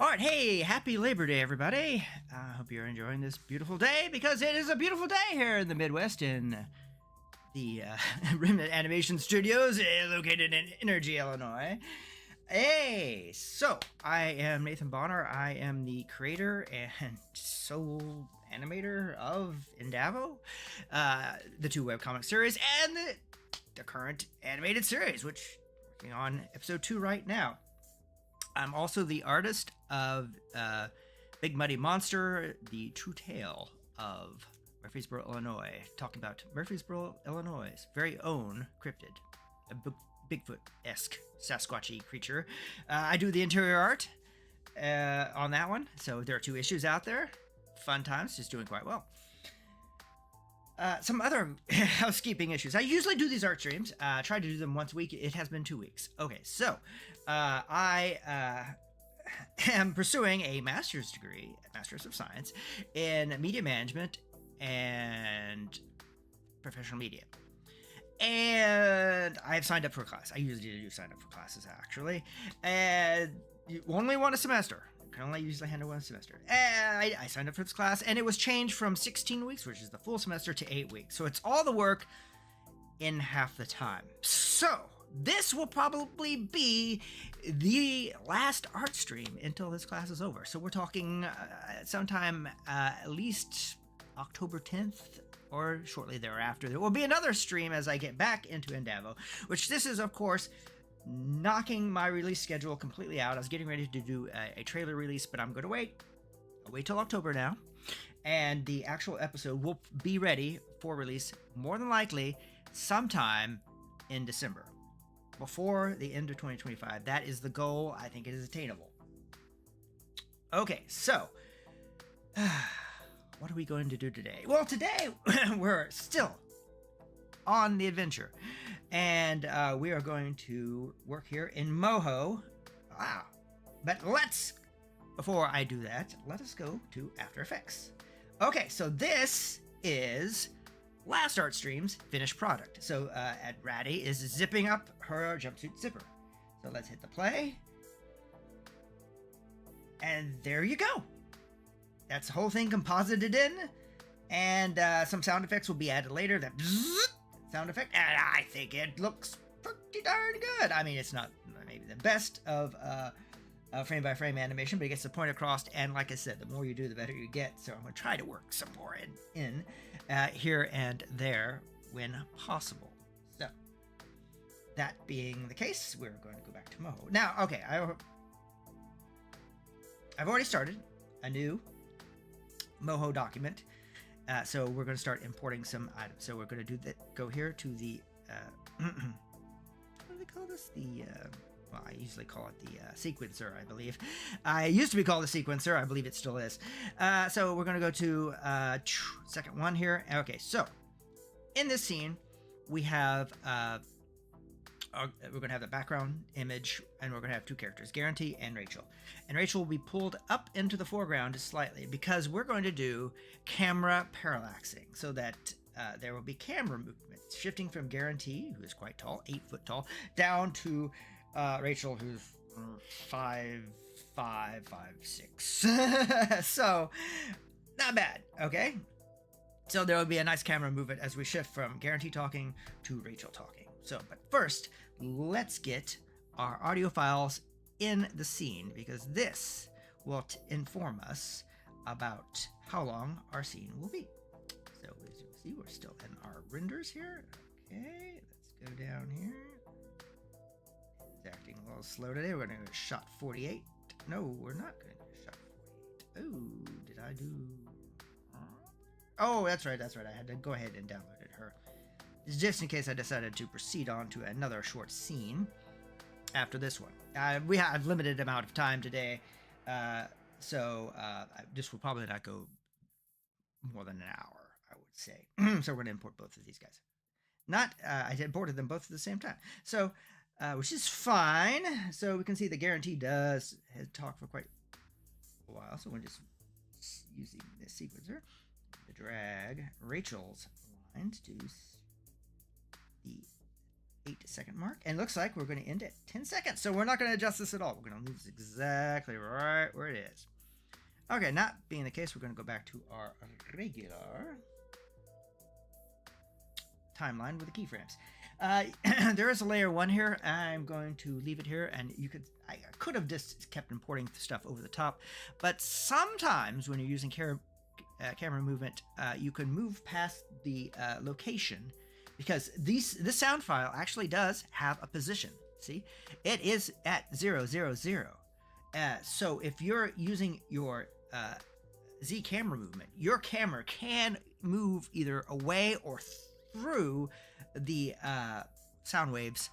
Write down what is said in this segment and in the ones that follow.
All right, hey, happy Labor Day, everybody. I hope you're enjoying this beautiful day because it is a beautiful day here in the Midwest in the Remnant Animation Studios located in Energy, Illinois. Hey, so I am Nathan Bonner. I am the creator and sole animator of Indavo, the two webcomic series, and the current animated series, which we're working on episode 2 right now. I'm also the artist of Big Muddy Monster, the true tale of Murfreesboro, Illinois, talking about Murfreesboro, Illinois' very own cryptid, a Bigfoot-esque Sasquatchy creature. I do the interior art on that one, so there are 2 issues out there. Fun times, just doing quite well. Some other housekeeping issues. I usually do these art streams. Try to do them once a week. It has been 2 weeks. Okay, so I am pursuing a master's degree, Master's of Science, in Media Management and Professional Media. And I've signed up for a class. I usually do sign up for classes, actually. And you only want a semester. You can only usually handle one semester. And I signed up for this class, and it was changed from 16 weeks, which is the full semester, to 8 weeks. So it's all the work in half the time. So this will probably be the last art stream until this class is over. So we're talking sometime at least October 10th or shortly thereafter. There will be another stream as I get back into Indavo, which this is, of course, knocking my release schedule completely out. I was getting ready to do a trailer release, but I'm going to wait. I'll wait till October now. And the actual episode will be ready for release, more than likely, sometime in December. Before the end of 2025. That is the goal. I think it is attainable. Okay, so what are we going to do today? Well, today we're still on the adventure, and we are going to work here in Moho. Wow. But before I do that, let us go to After Effects. Okay, so this is last art stream's finished product. So Ratty is zipping up her jumpsuit zipper. So let's hit the play. And there you go. That's the whole thing composited in. And some sound effects will be added later. That sound effect. And I think it looks pretty darn good. I mean, it's not maybe the best of frame-by-frame animation, but it gets the point across. And like I said, the more you do, the better you get. So I'm going to try to work some more in here and there when possible. So that being the case, we're going to go back to Moho. Now, okay, I've already started a new Moho document. So we're going to start importing some items. So we're going to do that. Go here to the what do they call this? Well, I usually call it the sequencer, I believe. I used to be called the sequencer. I believe it still is. So we're going to go to second one here. Okay, so in this scene, we have we're going to have the background image, and we're going to have 2 characters, Guarantee and Rachel. And Rachel will be pulled up into the foreground slightly because we're going to do camera parallaxing so that there will be camera movement shifting from Guarantee, who is quite tall, 8 foot tall, down to Rachel, who's 5'5", 5'6". So not bad. Okay, so there will be a nice camera movement as we shift from Guarantee talking to Rachel talking. So, but first, let's get our audio files in the scene, because this will inform us about how long our scene will be. So as you'll see, we're still in our renders here. Okay, let's go down here. Acting a little slow today. We're going to go to shot 48. No, we're not going to do shot 48. Oh, did I do... Oh, that's right. I had to go ahead and download her. Just in case I decided to proceed on to another short scene after this one. We have a limited amount of time today, so this will probably not go more than an hour, I would say. So we're going to import both of these guys. I imported them both at the same time. So... which is fine. So we can see the Guarantee does talk for quite a while. So we're just using this sequencer to drag Rachel's lines to the 8-second mark. And it looks like we're going to end at 10 seconds. So we're not going to adjust this at all. We're going to leave this exactly right where it is. Okay, not being the case, we're going to go back to our regular timeline with the keyframes. There is a layer 1 here. I'm going to leave it here, and I could have just kept importing stuff over the top, but sometimes when you're using camera movement, you can move past the location, because this sound file actually does have a position. See, it is at 0, 0, 0. So if you're using your Z camera movement, your camera can move either away or through the sound waves.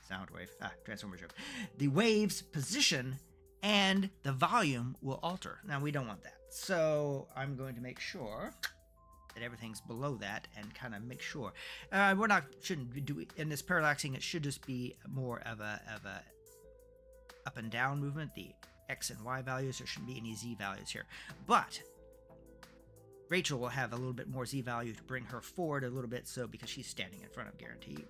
Sound wave. Transformer joke. The wave's position and the volume will alter. Now we don't want that, so I'm going to make sure that everything's below that and kind of make sure shouldn't do in this parallaxing. It should just be more of a up and down movement. The X and Y values, there shouldn't be any Z values here, but Rachel will have a little bit more Z value to bring her forward a little bit, so because she's standing in front of Guarantee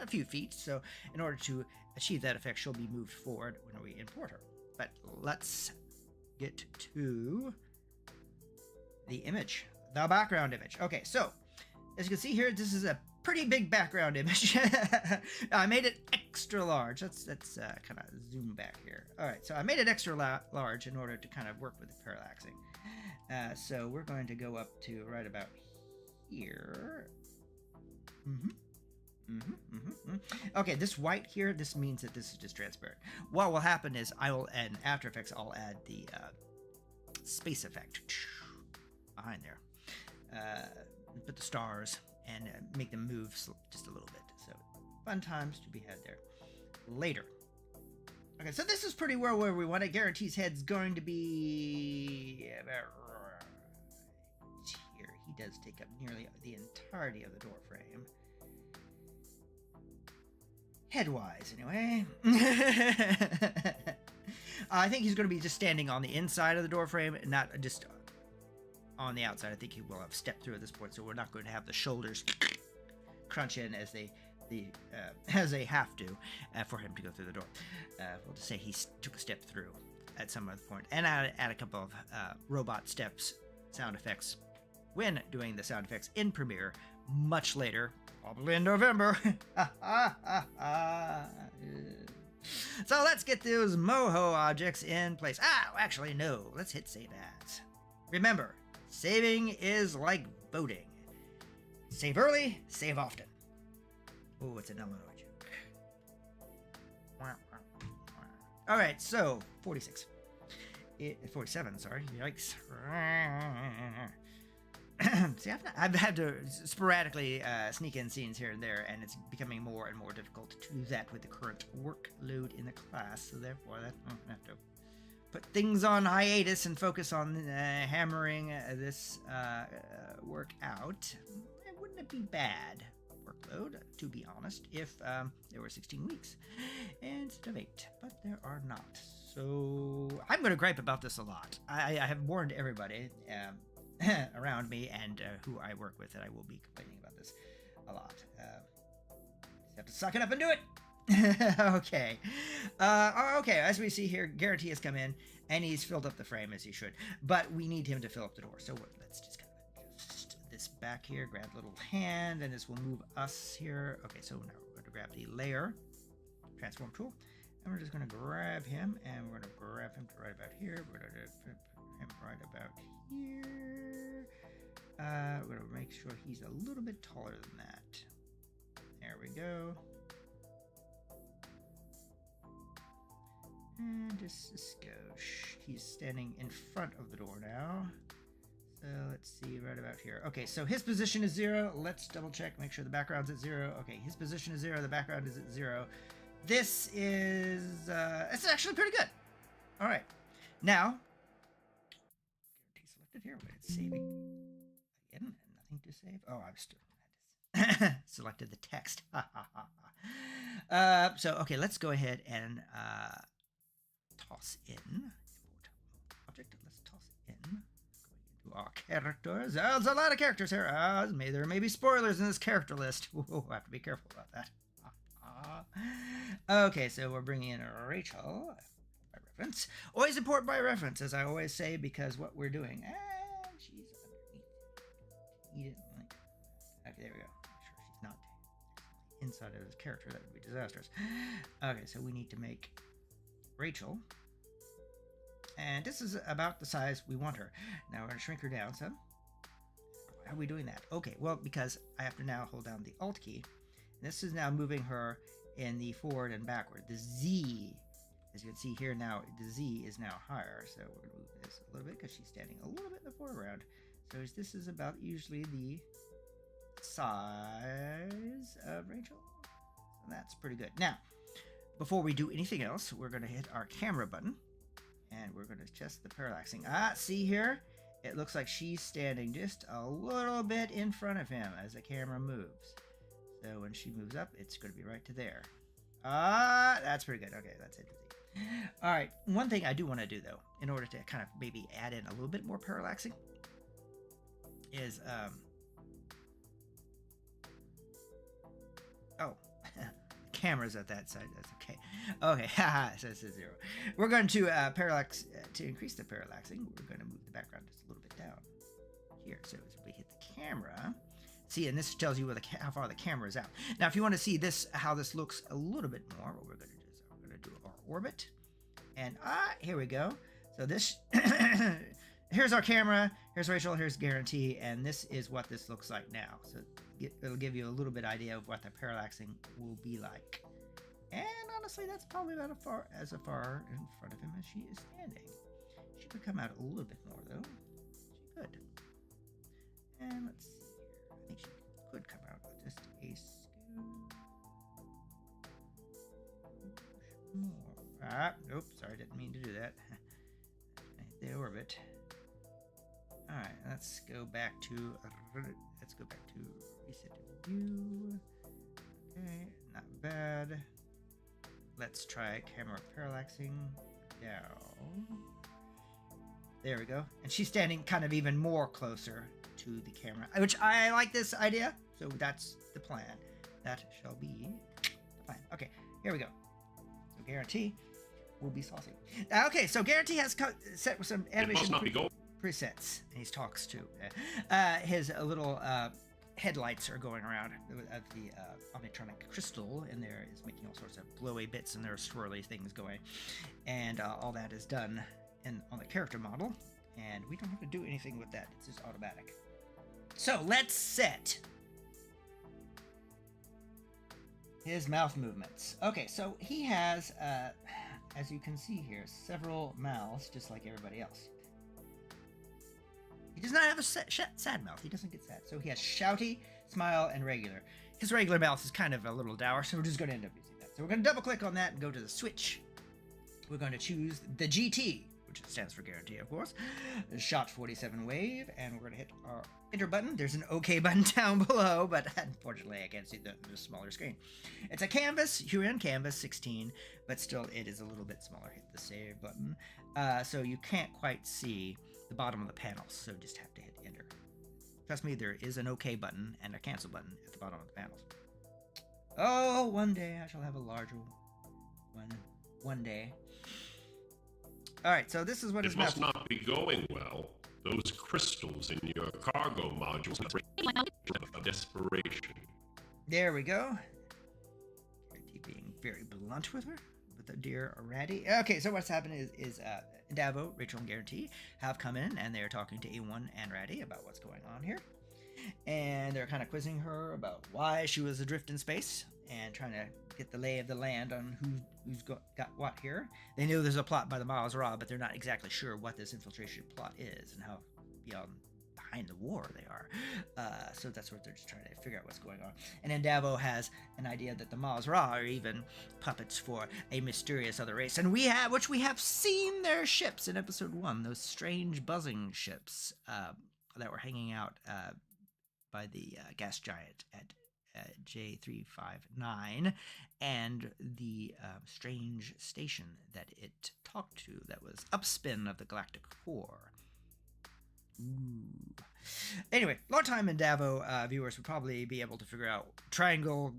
a few feet, so in order to achieve that effect, she'll be moved forward when we import her. But let's get to the image, the background image. Okay, so as you can see here, this is a pretty big background image. I made it extra large. Let's kind of zoom back here. All right, so I made it extra large in order to kind of work with the parallaxing. So we're going to go up to right about here. Okay, this white here, this means that this is just transparent. What will happen is in After Effects, I'll add the space effect behind there. Put the stars and make them move just a little bit. So fun times to be had there later. Okay, so this is pretty well where we want it. Guarantee's head's going to be about right here. He does take up nearly the entirety of the door frame. Head-wise, anyway. I think he's going to be just standing on the inside of the door frame, not just on the outside. I think he will have stepped through at this point, so we're not going to have the shoulders crunch in as they have to for him to go through the door. We'll just say he took a step through at some other point, and add a couple of robot steps sound effects when doing the sound effects in Premiere much later, probably in November. So let's get those Moho objects in place. Actually, no. Let's hit save as. Remember, saving is like voting. Save early, save often. Oh, it's an Illinois joke. All right, so 46. 47, sorry. Yikes. See, I've had to sporadically sneak in scenes here and there, and it's becoming more and more difficult to do that with the current workload in the class. So therefore, I have to put things on hiatus and focus on hammering this work out. Wouldn't it be bad workload, to be honest, if there were 16 weeks instead of 8, but there are not. So I'm going to gripe about this a lot. I have warned everybody around me and who I work with that I will be complaining about this a lot. Just have to suck it up and do it. Okay. Okay, as we see here, Guarantee has come in, and he's filled up the frame as he should, but we need him to fill up the door. So let's just kind of adjust this back here, grab the little hand, and this will move us here. Okay, so now we're going to grab the layer transform tool, and we're just going to grab him, and we're going to grab him to right about here. We're going to put him right about here. We're going to make sure he's a little bit taller than that. There we go. And just go. He's standing in front of the door now. So let's see, right about here. Okay, so his position is 0. Let's double check, make sure the background's at 0. Okay, his position is 0. The background is at 0. This is it's actually pretty good. All right, now selected here. Wait, it's saving again. Nothing to save. Oh, I'm still selected the text. So okay, let's go ahead and toss in import object. Let's toss in going into our characters. There's a lot of characters here. There may be spoilers in this character list. We'll have to be careful about that. Okay, so we're bringing in Rachel by reference. Always important by reference, as I always say, because what we're doing. And she's underneath. He didn't like. Okay, there we go. Make sure she's not inside of his character. That would be disastrous. Okay, so we need to make Rachel. And this is about the size we want her. Now we're going to shrink her down some. Why are we doing that? Okay, well, because I have to now hold down the Alt key. And this is now moving her in the forward and backward. The Z, as you can see here now, the Z is now higher. So we're going to move this a little bit because she's standing a little bit in the foreground. So this is about usually the size of Rachel. And that's pretty good. Now, before we do anything else, we're going to hit our camera button. And we're going to adjust the parallaxing. See here? It looks like she's standing just a little bit in front of him as the camera moves. So when she moves up, it's going to be right to there. That's pretty good. Okay, that's interesting. All right, one thing I do want to do, though, in order to kind of maybe add in a little bit more parallaxing, is, camera's at that side. That's okay. Okay, haha, so it says 0. We're going to parallax, to increase the parallaxing, we're going to move the background just a little bit down here. So as we hit the camera, see, and this tells you where how far the camera is out. Now, if you want to see this, how this looks a little bit more, what we're going to do is we're going to do our orbit. And here we go. So this, here's our camera, here's Rachel, here's Guarantee, and this is what this looks like now. So it'll give you a little bit idea of what the parallaxing will be like. And honestly, that's probably about as far in front of him as she is standing. She could come out a little bit more, though. She could. And let's see here. I think she could come out just a scoop more. Nope, sorry, didn't mean to do that. The orbit. All right, let's go back to reset view. Okay, not bad. Let's try camera parallaxing down. There we go. And she's standing kind of even more closer to the camera, which I like this idea. So that's the plan. That shall be the plan. Okay, here we go. So Guarantee will be saucy. Okay, so Guarantee has set with some animation presets. And he talks too. His little headlights are going around of the omnitronic crystal, and there is making all sorts of glowy bits, and there are swirly things going, and all that is done on the character model, and we don't have to do anything with that. It's just automatic. So let's set his mouth movements. Okay, so he has, as you can see here, several mouths, just like everybody else. He does not have a sad mouth. He doesn't get sad. So he has shouty, smile, and regular. His regular mouth is kind of a little dour, so we're just going to end up using that. So we're going to double click on that and go to the switch. We're going to choose the GT, which stands for Guarantee, of course. Shot 47 wave, and we're going to hit our enter button. There's an OK button down below, but unfortunately I can't see the smaller screen. It's a canvas. You're in canvas 16, but still it is a little bit smaller. Hit the save button. So you can't quite see the bottom of the panel, so just have to hit enter. Trust me, there is an OK button and a cancel button at the bottom of the panels. Oh, one day I shall have a larger one. One day. All right, so this is what it must not be going well. Those crystals in your cargo modules of desperation. There we go. Being very blunt with her, with the dear Ratty. Okay, so what's happened is Indavo, Rachel, and Guarantee have come in, and they're talking to A1 and Ratty about what's going on here. And they're kind of quizzing her about why she was adrift in space and trying to get the lay of the land on who's got what here. They know there's a plot by the Miles Raw, but they're not exactly sure what this infiltration plot is and how beyond behind the war they are. So that's what they're just trying to figure out what's going on. And Indavo has an idea that the Miles Raw are even puppets for a mysterious other race, and we have seen their ships in episode 1, those strange buzzing ships that were hanging out by the gas giant at J359, and the strange station that it talked to that was upspin of the galactic core. Ooh. Anyway, long-time Indavo viewers would probably be able to figure out triangle,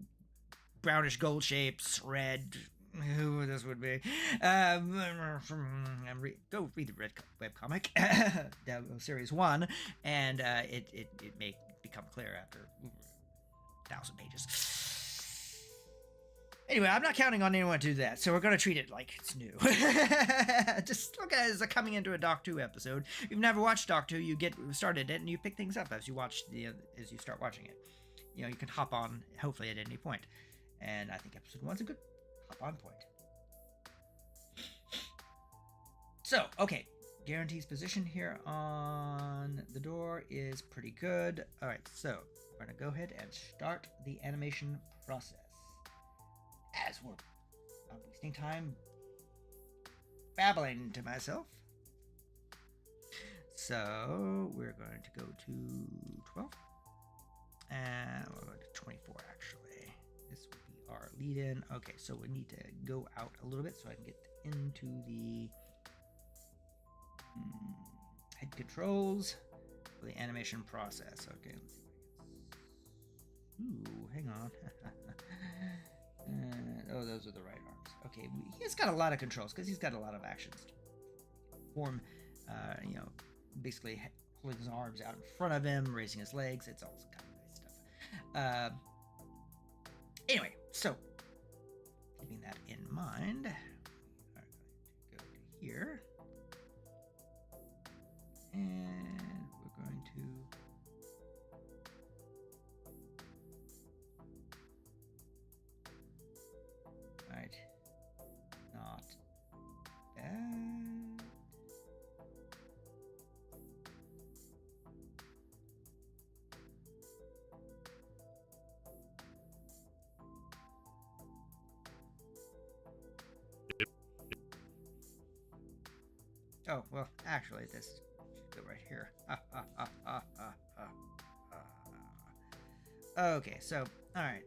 brownish gold shapes, red. Who this would be? Go read the Red webcomic, Indavo Series 1, and it may become clear after 1,000 pages. Anyway, I'm not counting on anyone to do that, so we're going to treat it like it's new. Just look at it as a coming into a Doc 2 episode. If you've never watched Doc 2, you get started it and you pick things up as you start watching it. You know, you can hop on, hopefully, at any point. And I think episode 1's a good hop-on point. So, okay. Guarantees position here on the door is pretty good. Alright, so we're going to go ahead and start the animation process. As we're not wasting time babbling to myself. So we're going to go to 12. And we're going to 24 actually. This would be our lead in. Okay, so we need to go out a little bit so I can get into the head controls for the animation process. Okay, let's see. Ooh, hang on. Oh, those are the right arms. Okay, he's got a lot of controls because he's got a lot of actions. Form, you know, basically holding his arms out in front of him, raising his legs. It's all kind of nice stuff. Anyway, so keeping that in mind, we're going to go to here, and we're going to. Right. Not bad. Oh, well, actually, this should go right here. Okay, so, alright.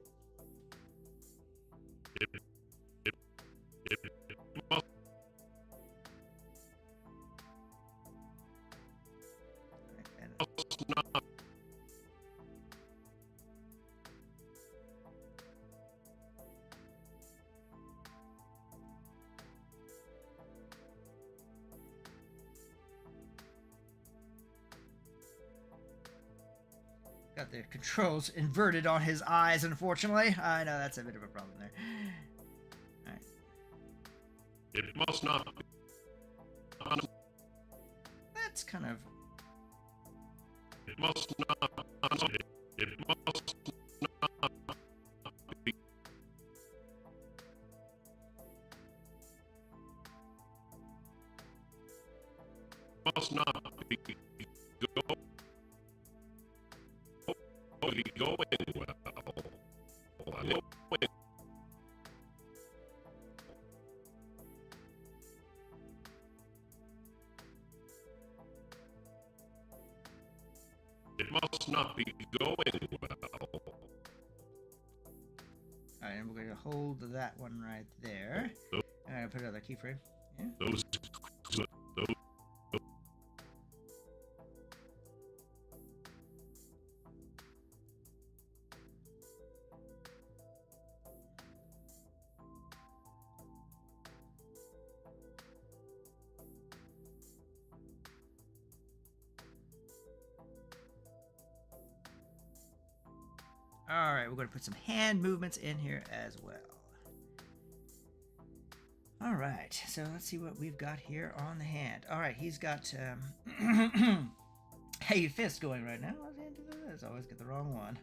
Got the controls inverted on his eyes, unfortunately. I know that's a bit of a problem there. Alright. It must not be. That's kind of. It must not. It must not be. Must not be going well. It must not be going well. Alright, and we're going to hold that one right there. And I'm going to put another keyframe. Yeah. Those. Alright, we're going to put some hand movements in here as well. Alright, so let's see what we've got here on the hand. Alright, he's got heavy fist going right now. Let's always get the wrong one.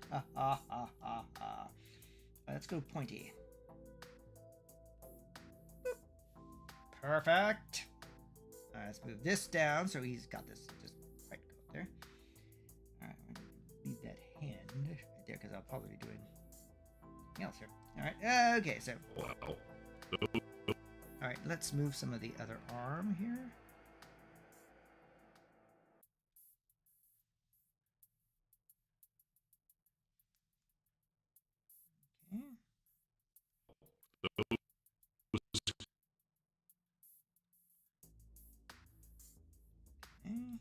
Let's go pointy. Boop. Perfect. Alright, let's move this down so he's got this just right go there. Alright, I'm going to leave that hand right there because I'll probably be doing something else here. Alright, okay, so. Wow. Alright, let's move some of the other arm here. Okay. Okay.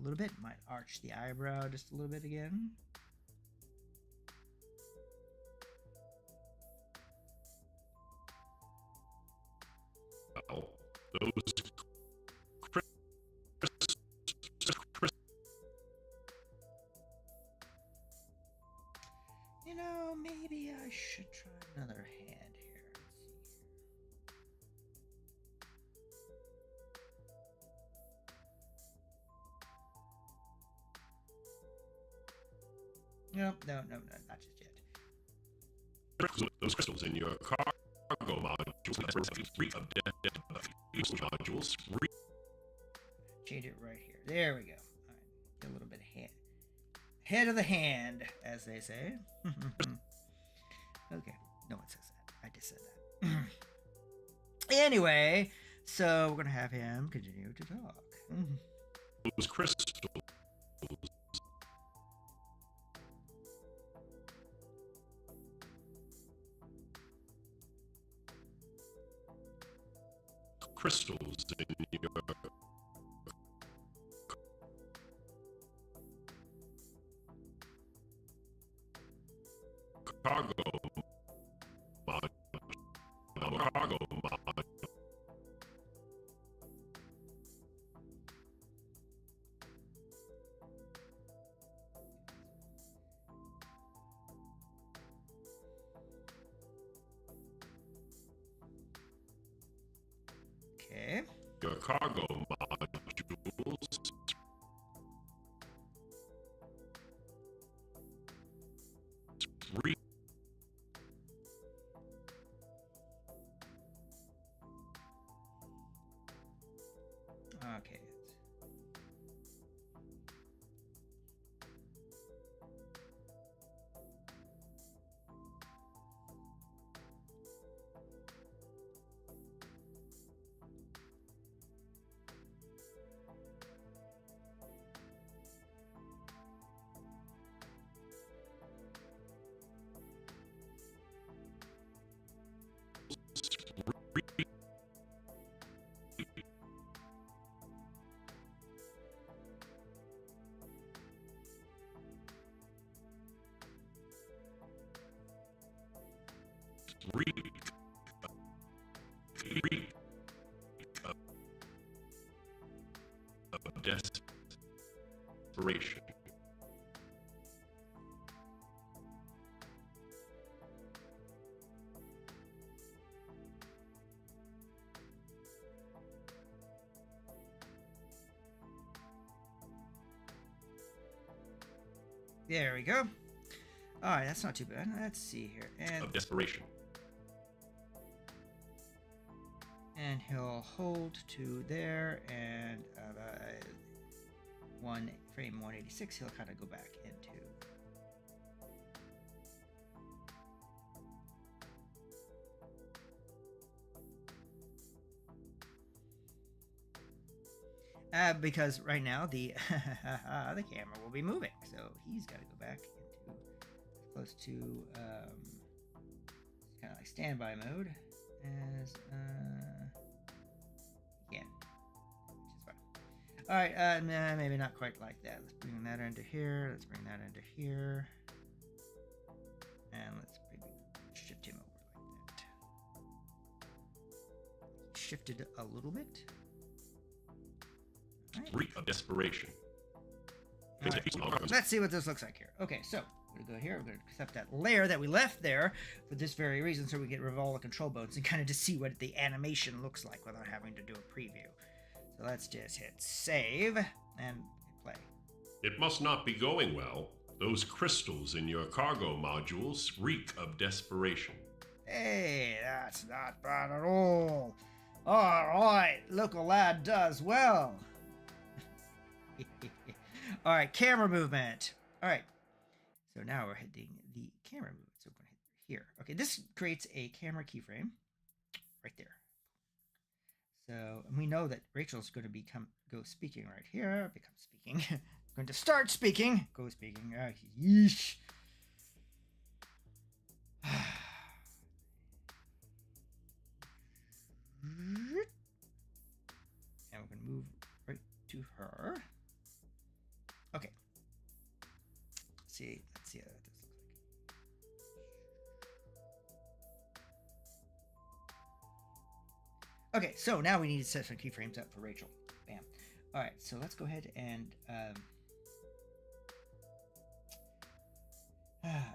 little bit. Might arch the eyebrow just a little bit again. Well, those You know, maybe I should try another hand here. Let's see. No, not just yet. those crystals in your cargo modules. Change it right here. There we go. All right, get a little bit of head of the hand, as they say. Okay, no one says that. I just said that. Anyway, so we're gonna have him continue to talk. Those crystals. Crystals in your cargo module. Okay. Your cargo modules. Okay. Of desperation. There we go. All right, that's not too bad. Let's see here. Of desperation. And he'll hold to there, and frame 186, he'll kind of go back into. Because right now the the camera will be moving, so he's got to go back into close to kind of like standby mode as again, which is fine. All right, maybe not quite like that. Let's bring that into here. Let's bring that into here, and let's maybe shift him over like that. Shifted a little bit. Right. Of desperation. Right. Let's see what this looks like here. Okay, so we're going to go here. We're going to accept that layer that we left there for this very reason, so we can revolve the control bones and kind of just see what the animation looks like without having to do a preview. So let's just hit save and play. It must not be going well. Those crystals in your cargo modules reek of desperation. Hey, that's not bad at all. All right, local lad does well. All right, camera movement. All right, so now we're hitting the camera movement. So we're going to hit here. Okay, this creates a camera keyframe right there. So and we know that Rachel's going to go speaking right here. Become speaking. Going to start speaking. Go speaking. Yeesh. And we're going to move right to her. Okay. Let's see how that does look like. Okay, so now we need to set some keyframes up for Rachel. Bam. All right, so let's go ahead and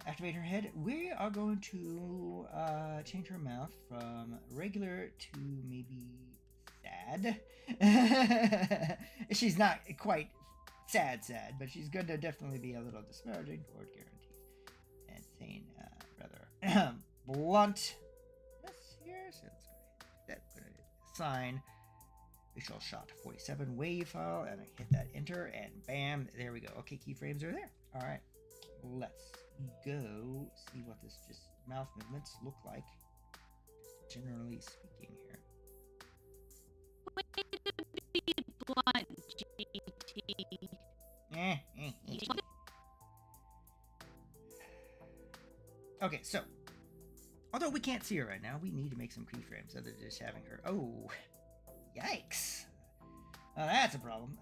activate her head. We are going to change her mouth from regular to maybe sad. She's not quite sad, but she's going to definitely be a little disparaging toward guarantees and saying rather blunt. This here, so let's go ahead. We're going to assign visual shot 47 wave file, and I hit that enter, and bam, there we go. Okay, keyframes are there. All right, let's go see what this just mouth movements look like, generally speaking here. Way to be blunt, GT. Okay, so although we can't see her right now, we need to make some keyframes other than just having her. Oh, yikes! That's a problem.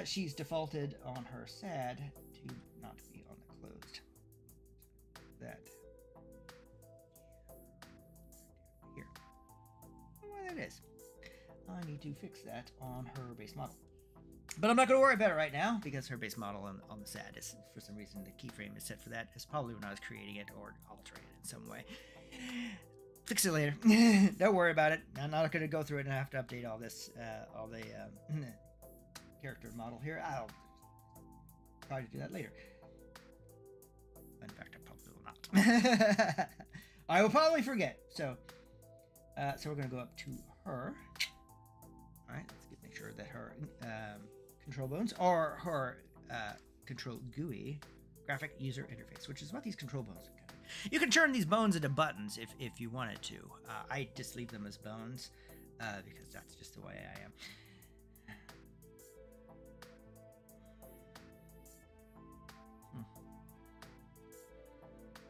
She's defaulted on her sad to not be on the closed. That here. Well, that is. I need to fix that on her base model. But I'm not going to worry about it right now because her base model on the SAD is, for some reason, the keyframe is set for that. It's probably when I was creating it or altering it in some way. Fix it later. Don't worry about it. I'm not going to go through it and have to update all this, all the character model here. I'll probably do that later. In fact, I probably will not. I will probably forget. So we're going to go up to her. All right, let's make sure that her control bones or her control GUI, graphic user interface, which is what these control bones are kind of. You can turn these bones into buttons if you wanted to. I just leave them as bones because that's just the way I am.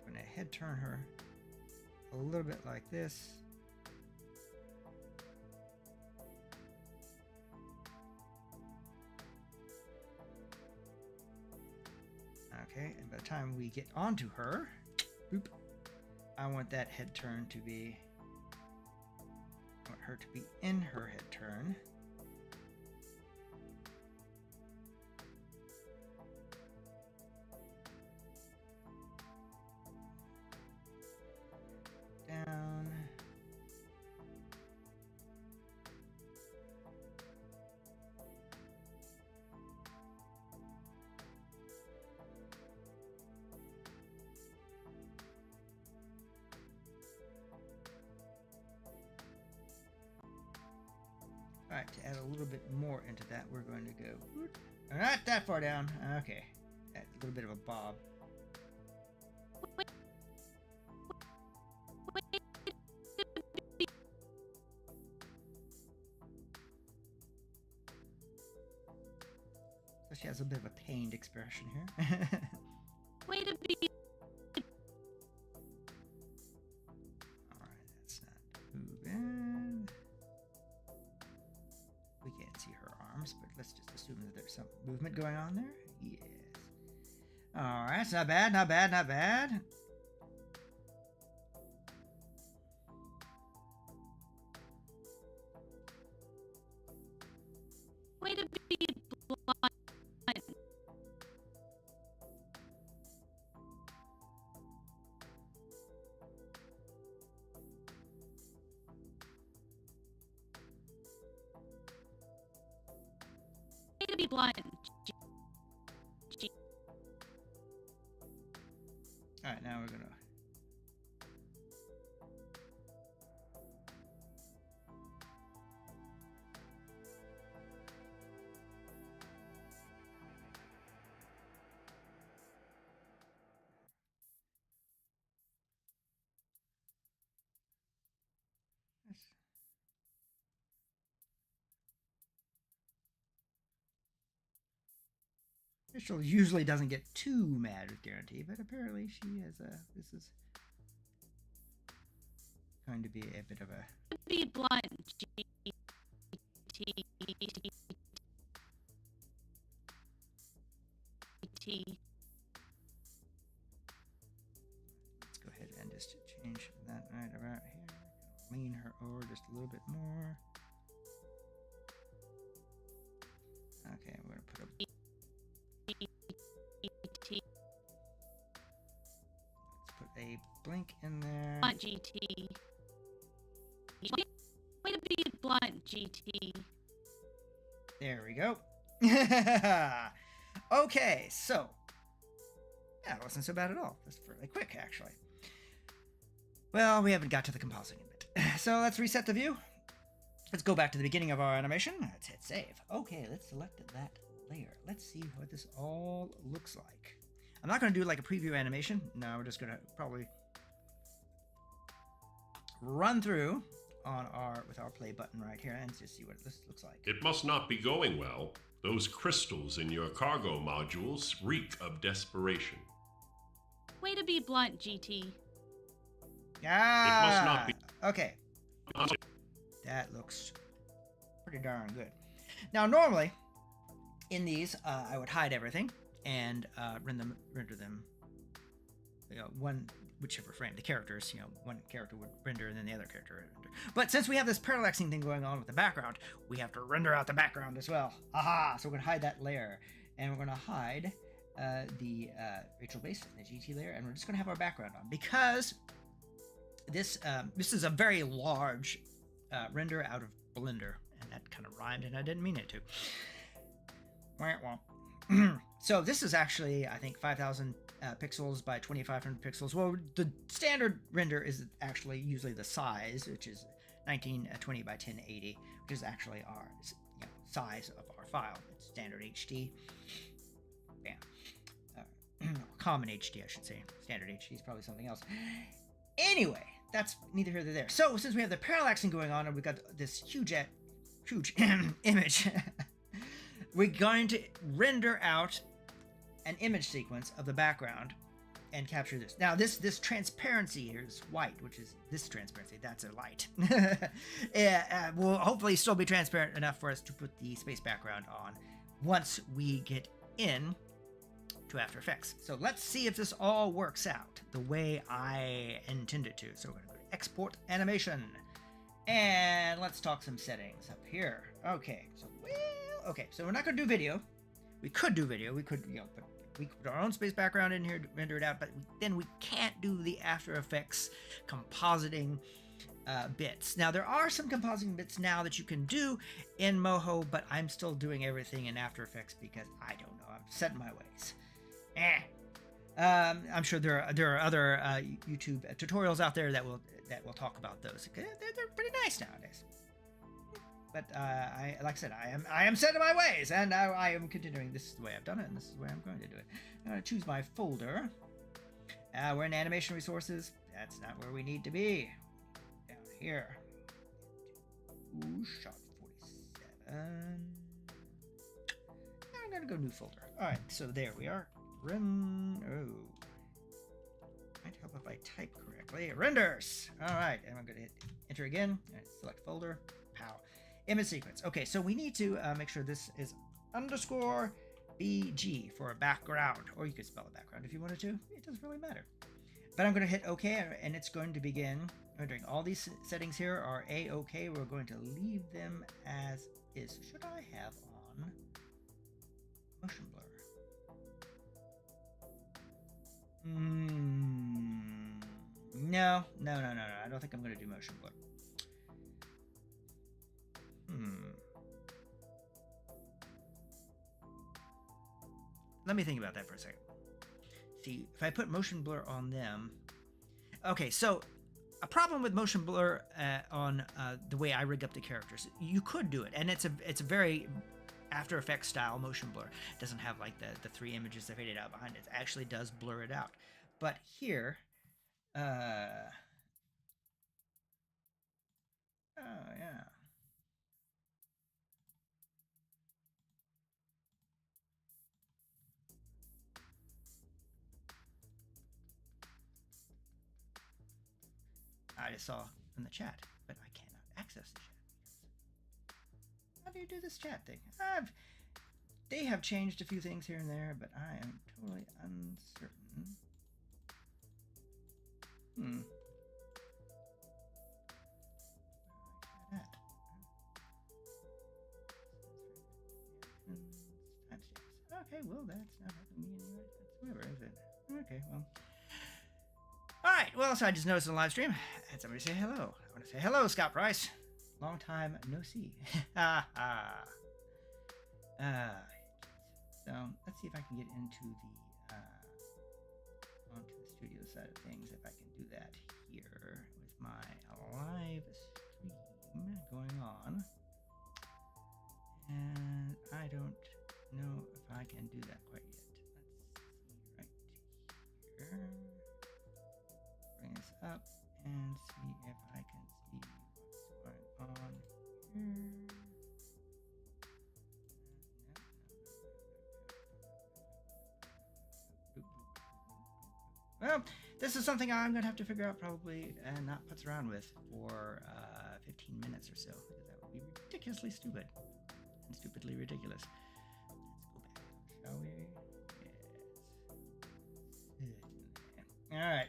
I'm going to head turn her a little bit like this. Okay, and by the time we get onto her, boop, I want that head turn to be, I want her to be in her head turn. Down. All right, to add a little bit more into that, we're going to go not that far down. Okay, a little bit of a bob. So she has a bit of a pained expression here. Way to be. All right, that's not moving. We can't see her arms, but let's just assume that there's some movement going on there. Yes. All right, it's not bad, not bad, not bad. Way to be blunt. Way to be blunt. All right, now we're gonna. Rachel usually doesn't get too mad with guarantee, but apparently she has a. This is going to be a bit of a. Be blunt. bit more. Okay, we're gonna put a GT. let's put a blink in there. Blunt GT. Way to be blunt, GT. There we go. Okay, so that wasn't so bad at all. That's fairly quick, actually. Well, we haven't got to the compositing bit. So let's reset the view. Let's go back to the beginning of our animation. Let's hit save. Okay, let's select that layer. Let's see what this all looks like. I'm not going to do like a preview animation. No, we're just going to probably run through on with our play button right here and just see what this looks like. It must not be going well. Those crystals in your cargo modules reek of desperation. Way to be blunt, GT. Ah, It must not be. okay. That looks pretty darn good. Now, normally, in these, I would hide everything and render them, whichever frame, the characters, one character would render and then the other character would render. But since we have this parallaxing thing going on with the background, we have to render out the background as well. Aha! So we're going to hide that layer. And we're going to hide the Rachel base and the GT layer, and we're just going to have our background on. Because this is a very large render out of Blender, and that kind of rhymed, and I didn't mean it to. So this is actually, I think, 5,000 pixels by 2,500 pixels. Well, the standard render is actually usually the size, which is 1920 by 1080, which is actually our size of our file. It's standard HD. Bam. Common HD, I should say. Standard HD is probably something else. Anyway, that's neither here nor there. So since we have the parallaxing going on and we've got this huge image, we're going to render out an image sequence of the background and capture this. Now this transparency here is white, which is this transparency. That's a light. Will hopefully still be transparent enough for us to put the space background on once we get in to After Effects. So let's see if this all works out the way I intend it to. So we're going to go to Export Animation. And let's talk some settings up here. Okay, so we're not going to do video. We could do video. We could, but we could put our own space background in here to render it out, but then we can't do the After Effects compositing bits. Now, there are some compositing bits now that you can do in Moho, but I'm still doing everything in After Effects because I don't know. I'm set in my ways. I'm sure there are other YouTube tutorials out there that will talk about those. They're pretty nice nowadays. But like I said, I am set in my ways, and I am continuing. This is the way I've done it, and this is the way I'm going to do it. I'm going to choose my folder. We're in Animation Resources. That's not where we need to be. Down here. Ooh, shot 47. I'm going to go new folder. All right, so there we are. Might help if I type correctly. Renders. All right, and I'm going to hit enter again. All right, select folder. Pow. Image sequence. Okay, so we need to make sure this is _ BG for a background, or you could spell a background if you wanted to. It doesn't really matter. But I'm going to hit OK, and it's going to begin rendering. All these settings here are A-OK. We're going to leave them as is. Should I have on motion blur? No. I don't think I'm going to do motion blur. Let me think about that for a second. See, if I put motion blur on them... Okay, so a problem with motion blur on the way I rig up the characters, you could do it, and it's a very After Effects style motion blur. It doesn't have like the three images that faded out behind it. It actually does blur it out. But here... oh, yeah. I just saw in the chat, but I cannot access the chat. How do you do this chat thing? They have changed a few things here and there, but I am totally uncertain. That. Okay, well, that's not helping me anyway whatsoever, is it? Okay, well. Alright, well, so I just noticed in the live stream, I had somebody say hello. I want to say hello, Scott Price. Long time no see. Ha ha. So, let's see if I can get into the, onto the studio side of things, if I can do that here with my live stream going on. And I don't know if I can do that quite yet. Let's see right here. Bring this up and see if I can see what's going on here. Well, this is something I'm going to have to figure out probably and not putz around with for 15 minutes or so, because that would be ridiculously stupid and stupidly ridiculous. Let's go back, shall we? Yes. All right.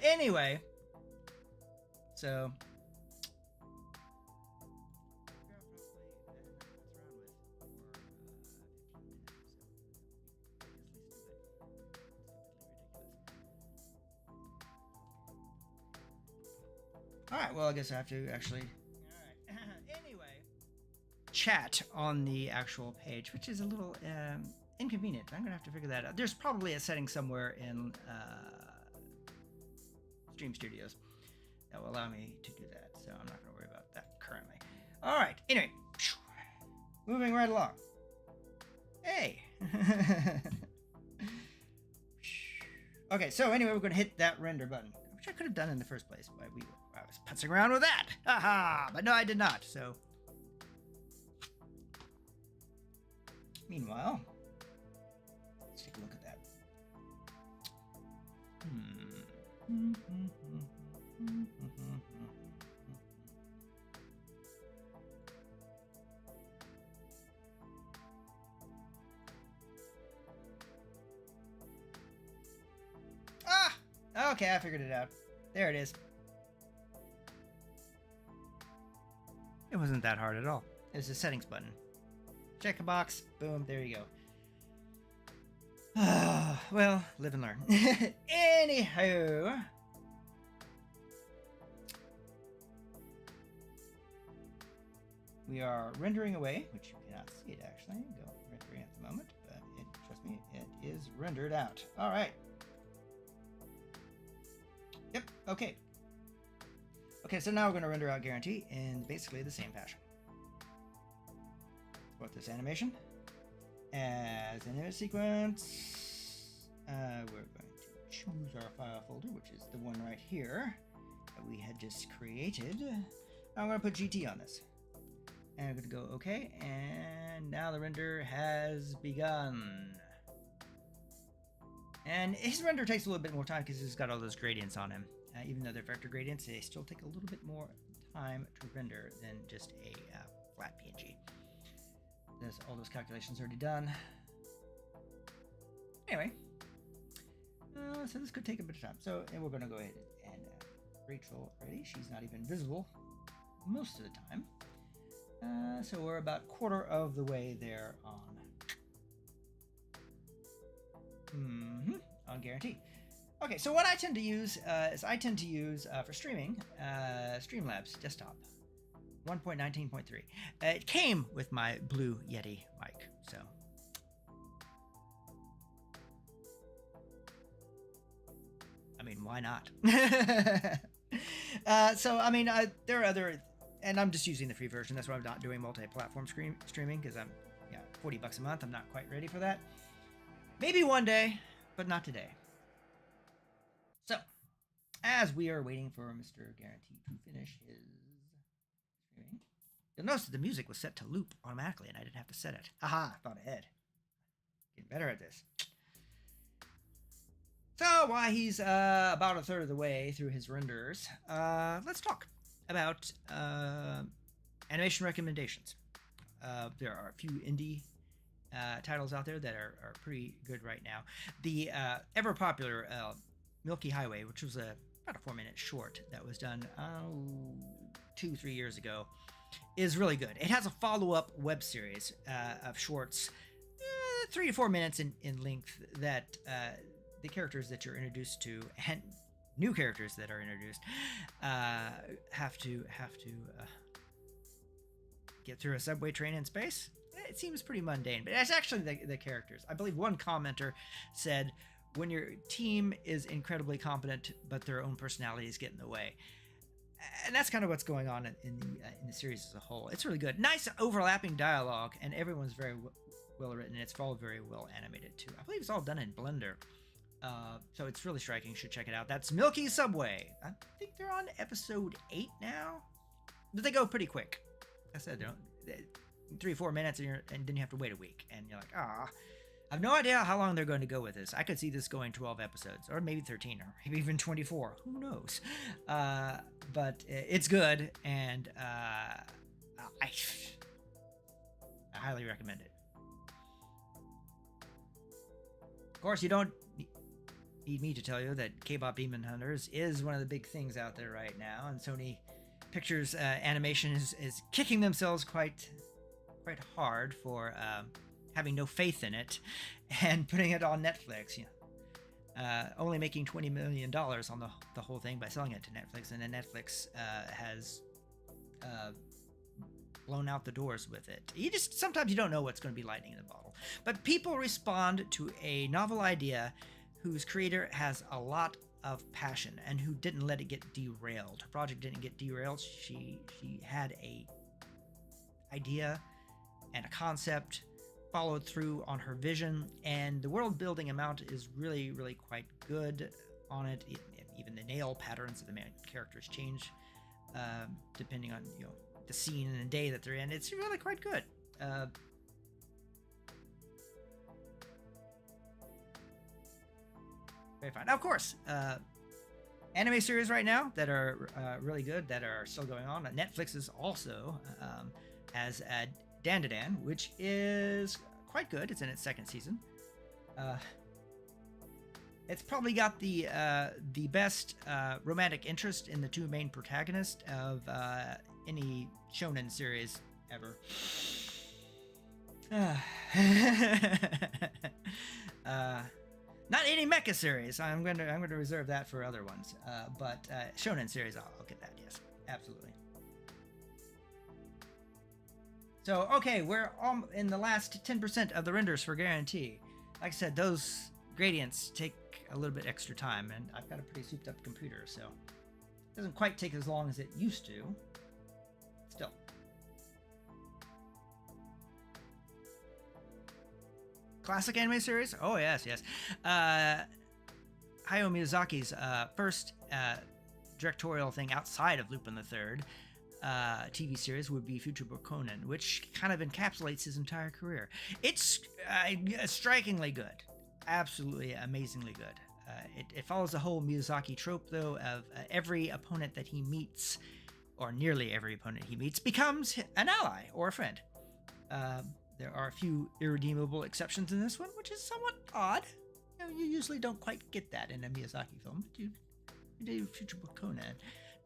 Anyway, so all right, well, I guess I have to actually, all right. Anyway, chat on the actual page, which is a little inconvenient. I'm gonna have to figure that out. There's probably a setting somewhere in Stream Studios that will allow me to do that, so I'm not gonna worry about that currently. All right, anyway, moving right along. Hey. Okay, so anyway, we're gonna hit that render button, which I could have done in the first place, but I was putzing around with that. Haha, but no, I did not. So, meanwhile, let's take a look at that. Ah, okay, I figured it out. There it is. It wasn't that hard at all. It's a settings button. Check a box. Boom. There you go. Well, live and learn. Anywho. We are rendering away, which you cannot see it actually. Go rendering at the moment, but trust me, it is rendered out. All right. Yep. Okay. Okay, so now we're going to render out guarantee in basically the same fashion. Export this animation as an image sequence. We're going to choose our file folder, which is the one right here that we had just created. Now I'm going to put GT on this. And I'm going to go OK, and now the render has begun. And his render takes a little bit more time because he's got all those gradients on him. Even though they're vector gradients, they still take a little bit more time to render than just a flat PNG. There's all those calculations already done. Anyway, so this could take a bit of time. So we're going to go ahead and Rachel already. She's not even visible most of the time. So we're about quarter of the way there on guarantee. Okay, so what I tend to use is for streaming Streamlabs desktop 1.19.3. It came with my Blue Yeti mic, so I mean, why not? So I mean, there are other, and I'm just using the free version. That's why I'm not doing multi-platform streaming, because I'm $40 a month. I'm not quite ready for that. Maybe one day, but not today. So, as we are waiting for Mr. Guarantee to finish his streaming, you'll notice that the music was set to loop automatically, and I didn't have to set it. Haha, thought ahead. Getting better at this. So, while he's about a third of the way through his renders, let's talk about animation recommendations. There are a few indie titles out there that are pretty good right now. The ever popular Milky Highway, which was about a 4-minute short that was done 2-3 years ago, is really good. It has a follow-up web series of shorts 3 to 4 minutes in length that the characters that you're introduced to and new characters that are introduced have to get through a subway train in space. It seems pretty mundane, but it's actually the characters. I believe one commenter said, when your team is incredibly competent, but their own personalities get in the way. And that's kind of what's going on in the series as a whole. It's really good. Nice overlapping dialogue, and everyone's very well written. It's all very well animated, too. I believe it's all done in Blender. So it's really striking. You should check it out. That's Milky Subway. I think they're on episode 8 now. But they go pretty quick. Like I said, 3 or 4 minutes, and then you have to wait a week. And you're like, I have no idea how long they're going to go with this. I could see this going 12 episodes, or maybe 13, or maybe even 24. Who knows? But it's good, and I highly recommend it. Of course, you don't need me to tell you that K-pop Demon Hunters is one of the big things out there right now, and Sony Pictures Animation is kicking themselves quite hard for having no faith in it and putting it on Netflix. Only making $20 million on the whole thing by selling it to Netflix, and then Netflix has blown out the doors with it. Sometimes you don't know what's going to be lightning in the bottle, but people respond to a novel idea whose creator has a lot of passion and who didn't let it get derailed. Her project didn't get derailed. She had a idea and a concept, followed through on her vision, and the world building amount is really quite good on it. Even the nail patterns of the main characters change depending on the scene and the day that they're in. It's really quite good. Very fine. Now, of course, anime series right now that are really good, that are still going on. Netflix is also has Dan to Dan, which is quite good. It's in its 2nd season. It's probably got the best romantic interest in the 2 main protagonists of any shonen series ever. Not any mecha series. I'm going to reserve that for other ones. But shonen series, I'll get that. Yes, absolutely. So, okay, we're in the last 10% of the renders for guarantee. Like I said, those gradients take a little bit extra time, and I've got a pretty souped up computer, so it doesn't quite take as long as it used to. Still. Classic anime series? Oh, yes. Hayao Miyazaki's first directorial thing outside of Lupin the Third TV series would be Futurebook Conan, which kind of encapsulates his entire career. It's strikingly good. Absolutely amazingly good. It follows the whole Miyazaki trope, though, of every opponent that he meets, or nearly every opponent he meets, becomes an ally or a friend. There are a few irredeemable exceptions in this one, which is somewhat odd. You usually don't quite get that in a Miyazaki film, but you do Futurebook Conan.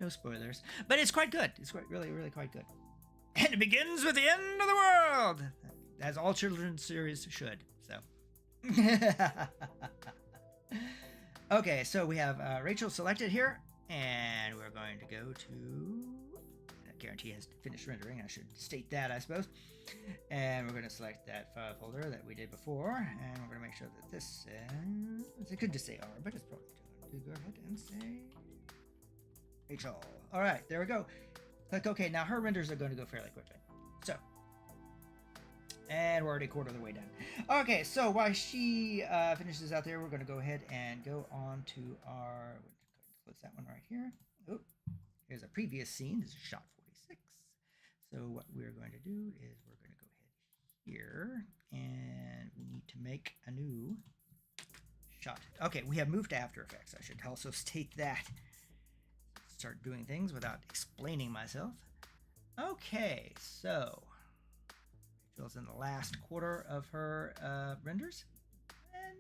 No spoilers, but it's quite good. It's really quite good. And it begins with the end of the world, as all children's series should. So, okay, so we have Rachel selected here, and we're going to go to. I guarantee has finished rendering. I should state that, I suppose. And we're going to select that file folder that we did before, and we're going to make sure that this is. It could just say R, but it's probably going to go ahead and say Rachel. All right, there we go. Click OK. Now her renders are going to go fairly quickly. So, and we're already a quarter of the way done. Okay, so while she finishes out there, we're going to go ahead and go on to our. Close that one right here. Oh, here's a previous scene. This is shot 46. So what we're going to do is we're going to go ahead here, and we need to make a new shot. Okay, we have moved to After Effects. I should also state that. Start doing things without explaining myself. Okay, so Rachel's in the last quarter of her renders, and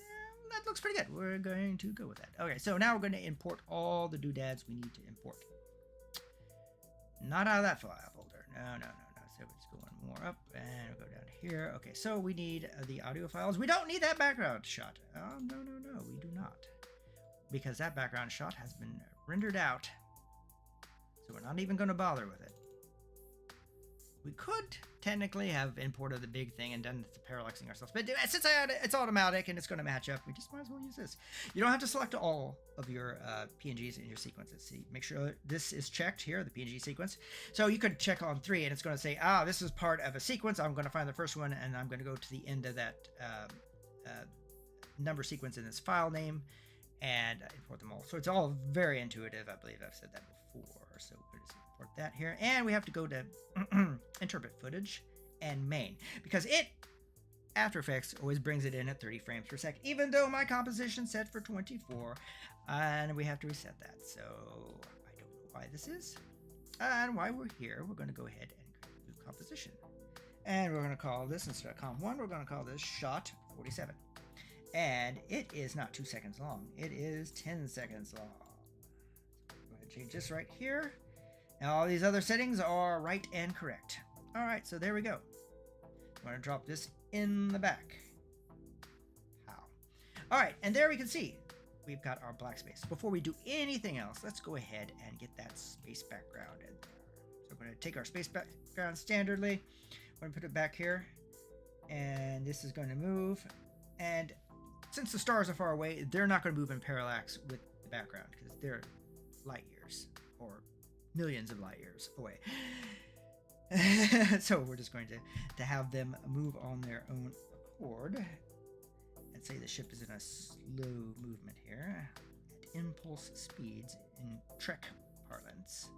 that looks pretty good. We're going to go with that. Okay, so now we're going to import all the doodads we need to import. Not out of that file folder. No. So we'll just go one more up and we'll go down here. Okay, so we need the audio files. We don't need that background shot. Oh, no, we do not. Because that background shot has been rendered out. So we're not even going to bother with it. We could technically have imported the big thing and done the parallaxing ourselves. But since it's automatic and it's going to match up, we just might as well use this. You don't have to select all of your PNGs in your sequences. See, make sure this is checked here, the PNG sequence. So you could check on 3 and it's going to say, this is part of a sequence. I'm going to find the first one and I'm going to go to the end of that number sequence in this file name and import them all. So it's all very intuitive. I believe I've said that before. So we're just import that here. And we have to go to interpret footage and main because After Effects always brings it in at 30 frames per second, even though my composition set for 24, and we have to reset that. So I don't know why this is. And while we're here, we're going to go ahead and create a new composition. And we're going to call this, instead of comp1, we're going to call this shot 47. And it is not 2 seconds long. It is 10 seconds long. So go ahead and change this right here. And all these other settings are right and correct. All right, so there we go. I'm going to drop this in the back. How? All right, and there we can see we've got our black space. Before we do anything else, let's go ahead and get that space background in there. So we're going to take our space background standardly. We're going to put it back here. And this is going to move. And since the stars are far away, they're not going to move in parallax with the background because they're light years or millions of light years away. So we're just going to have them move on their own accord and say the ship is in a slow movement here at impulse speeds in Trek parlance.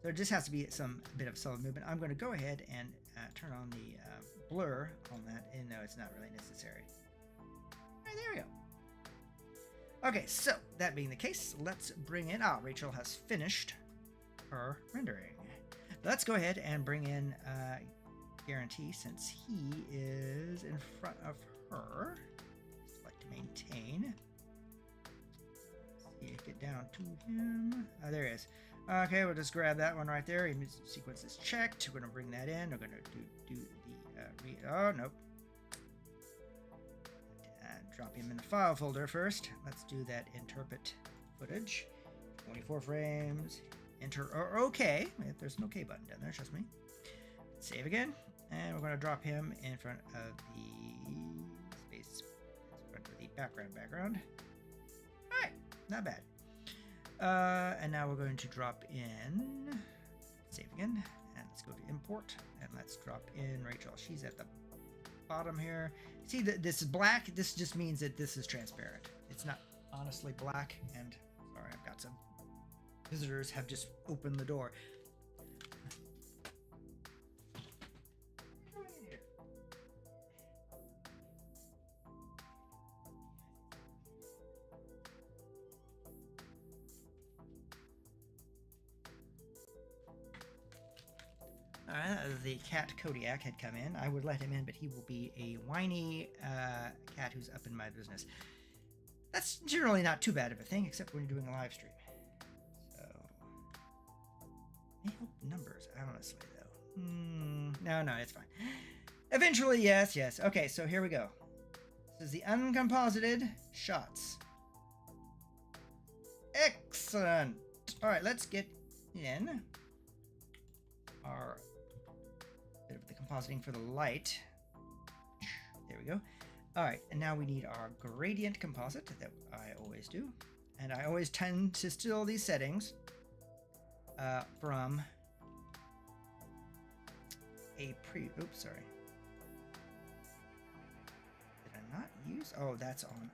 There just has to be some bit of solid movement. I'm going to go ahead and turn on the blur on that, and no, it's not really necessary. All right, there we go. Okay, so that being the case, let's bring in, Rachel has finished her rendering. Let's go ahead and bring in Guarantee since he is in front of her. Select to maintain. Let's see, get down to him. There he is. Okay, we'll just grab that one right there. Sequence is checked. We're going to bring that in. We're going to do the oh, nope. Drop him in the file folder first. Let's do that interpret footage. 24 frames. Enter or OK. There's an OK button down there, trust me. Save again. And we're going to drop him in front of the space, in front of the background. All right, not bad. And now we're going to drop in, save again, and let's go to import, and let's drop in Rachel. She's at the bottom here. See that this is black? This just means that this is transparent. It's not honestly black, and sorry, I've got some visitors have just opened the door. The cat Kodiak had come in. I would let him in, but he will be a whiny cat who's up in my business. That's generally not too bad of a thing, except when you're doing a live stream. So, may help numbers, honestly, though. No, it's fine. Eventually, yes. Okay, so here we go. This is the uncomposited shots. Excellent. All right, let's get in our bit of the compositing for the light. There we go. All right, and now we need our gradient composite that I always do, and I always tend to steal these settings from a oops, sorry. Did I not use? Oh, that's on.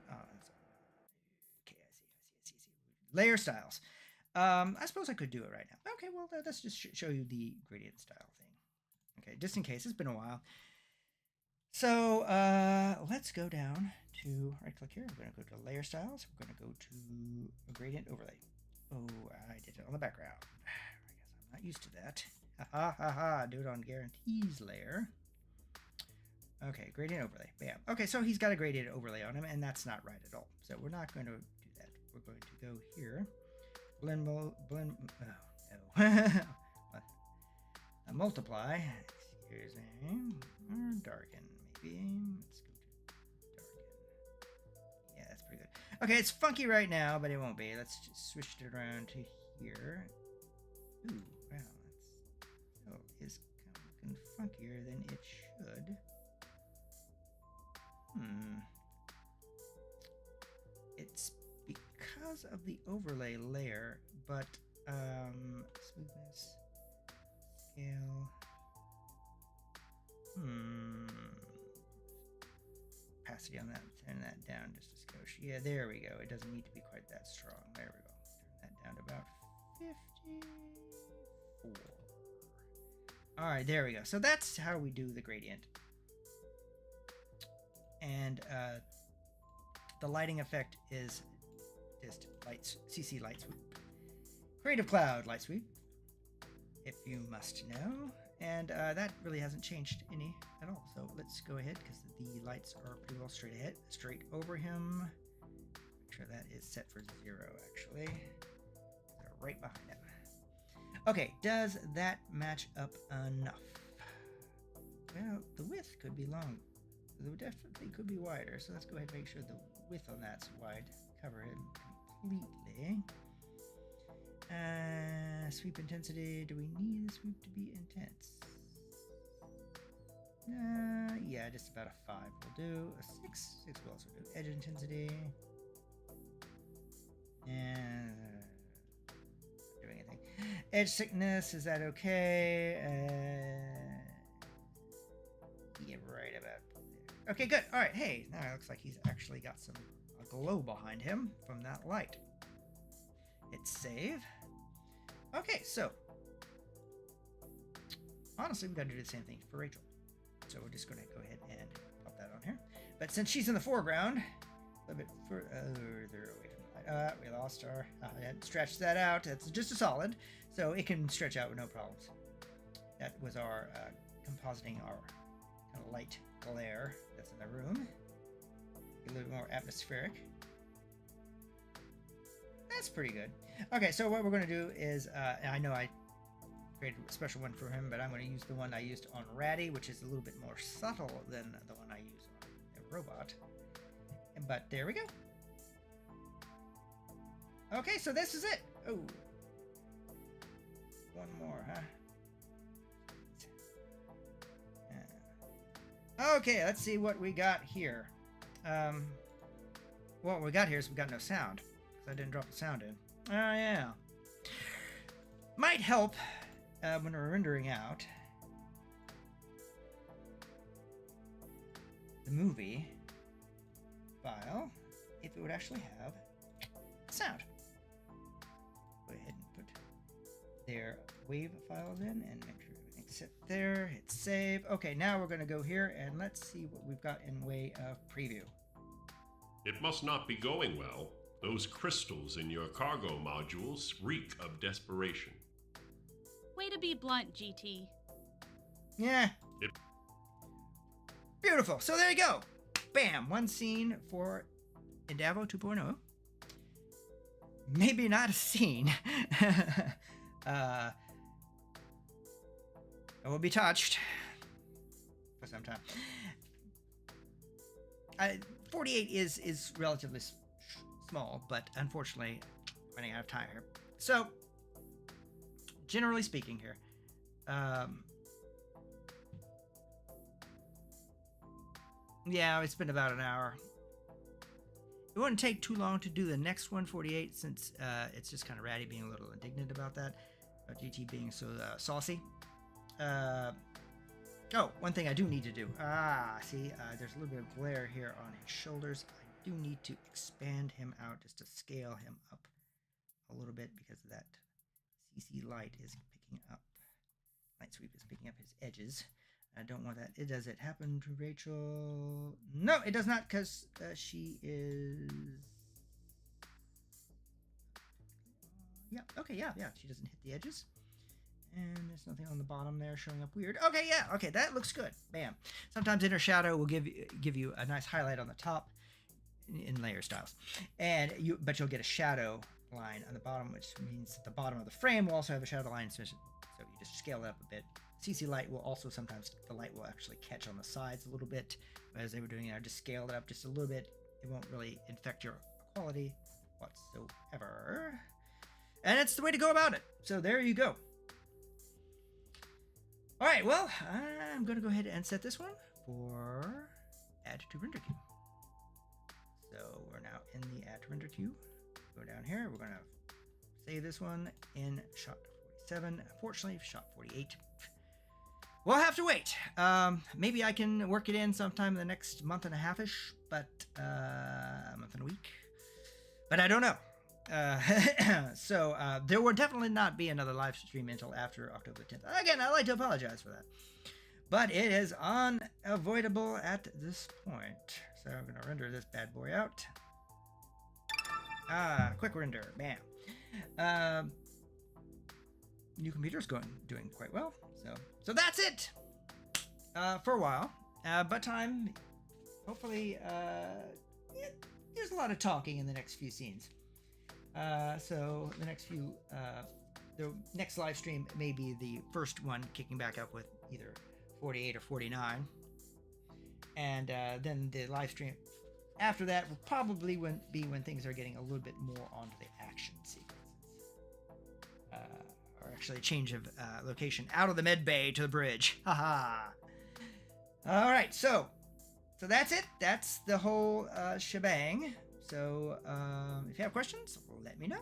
Okay, I see. Layer styles. I suppose I could do it right now. Okay, well, let's just show you the gradient style thing. Okay, just in case, it's been a while. So let's go down to right click here. We're going to go to layer styles. We're going to go to a gradient overlay. Oh, I did it on the background. I guess I'm not used to that. Do it on guarantees layer. Okay, gradient overlay. Bam. Okay, so he's got a gradient overlay on him, and that's not right at all. So we're not going to do that. We're going to go here. Blend. Oh, no. multiply. Here's a or darken, maybe. Let's go to darken. Yeah, that's pretty good. Okay, it's funky right now, but it won't be. Let's just switch it around to here. Ooh, wow, that's is kind of looking funkier than it should. It's because of the overlay layer, but smoothness, scale. Opacity on that, turn that down just a skosh. Yeah, there we go. It doesn't need to be quite that strong. There we go. Turn that down to about 54. All right, there we go. So that's how we do the gradient. And the lighting effect is just CC light sweep. Creative Cloud light sweep, if you must know. And that really hasn't changed any at all. So let's go ahead because the lights are pretty well straight ahead, straight over him. Make sure that is set for 0 actually. They're right behind him. Okay, does that match up enough? Well, the width could be long. It definitely could be wider. So let's go ahead and make sure the width on that's wide. Cover it completely. Sweep intensity. Do we need the sweep to be intense? Yeah, just about a 5 will do. A 6 will also do. Edge intensity. And not doing anything. Edge thickness, is that okay? Yeah, right about there. Okay, good. All right. Hey, now it looks like he's actually got a glow behind him from that light. Hit save. Okay, so honestly, we've got to do the same thing for Rachel. So we're just going to go ahead and pop that on here. But since she's in the foreground, a little bit further away from the light. We lost our... I had stretched that out. That's just a solid, so it can stretch out with no problems. That was our compositing our kind of light glare that's in the room. A little bit more atmospheric. That's pretty good. Okay, so what we're going to do is, I know I created a special one for him, but I'm going to use the one I used on Ratty, which is a little bit more subtle than the one I use on a robot. But there we go. Okay, so this is it. Oh, one more, huh? Okay, let's see what we got here. What we got here is we got no sound. I didn't drop the sound in. Oh, yeah. Might help when we're rendering out the movie file if it would actually have sound. Go ahead and put their wave files in and make sure everything's set there. Hit save. Okay, now we're going to go here and let's see what we've got in way of preview. It must not be going well. Those crystals in your cargo modules reek of desperation. Way to be blunt, GT. Yeah. Beautiful. So there you go. Bam. One scene for Indavo 2.0. Maybe not a scene. It will be touched for some time. 48 is relatively small, but unfortunately running out of time here. So generally speaking here, yeah, it's been about an hour. It wouldn't take too long to do the next 148 since it's just kind of Ratty being a little indignant about that, GT being so saucy. Oh, one thing I do need to do. See, there's a little bit of glare here on his shoulders. I do need to expand him out just to scale him up a little bit because that CC light is picking up. Light sweep is picking up his edges. I don't want that. Does it happen to Rachel? No, it does not because she is... Yeah, okay, yeah. She doesn't hit the edges. And there's nothing on the bottom there showing up weird. Okay, yeah, okay, that looks good. Bam. Sometimes inner shadow will give you a nice highlight on the top in layer styles, but you'll get a shadow line on the bottom, which means that the bottom of the frame will also have a shadow line. So you just scale it up a bit, CC light will also sometimes, the light will actually catch on the sides a little bit. As they were doing it, I just scaled it up just a little bit. It won't really infect your quality whatsoever. And it's the way to go about it. So there you go. All right, well, I'm going to go ahead and set this one for add to render queue. So we're now in the add to render queue. Go down here. We're going to save this one in shot 47. Unfortunately, shot 48. We'll have to wait. Maybe I can work it in sometime in the next month and a half-ish, but a month and a week. But I don't know. So there will definitely not be another live stream until after October 10th. Again, I'd like to apologize for that. But it is unavoidable at this point. So I'm going to render this bad boy out. Quick render. Bam. New computer's doing quite well. So that's it for a while. But time, hopefully, there's a lot of talking in the next few scenes. So the next live stream may be the first one kicking back up with either 48 or 49. And then the live stream after that will probably be when things are getting a little bit more onto the action sequences. Or actually a change of location out of the med bay to the bridge. Haha. All right, so that's it. That's the whole shebang. So if you have questions, let me know.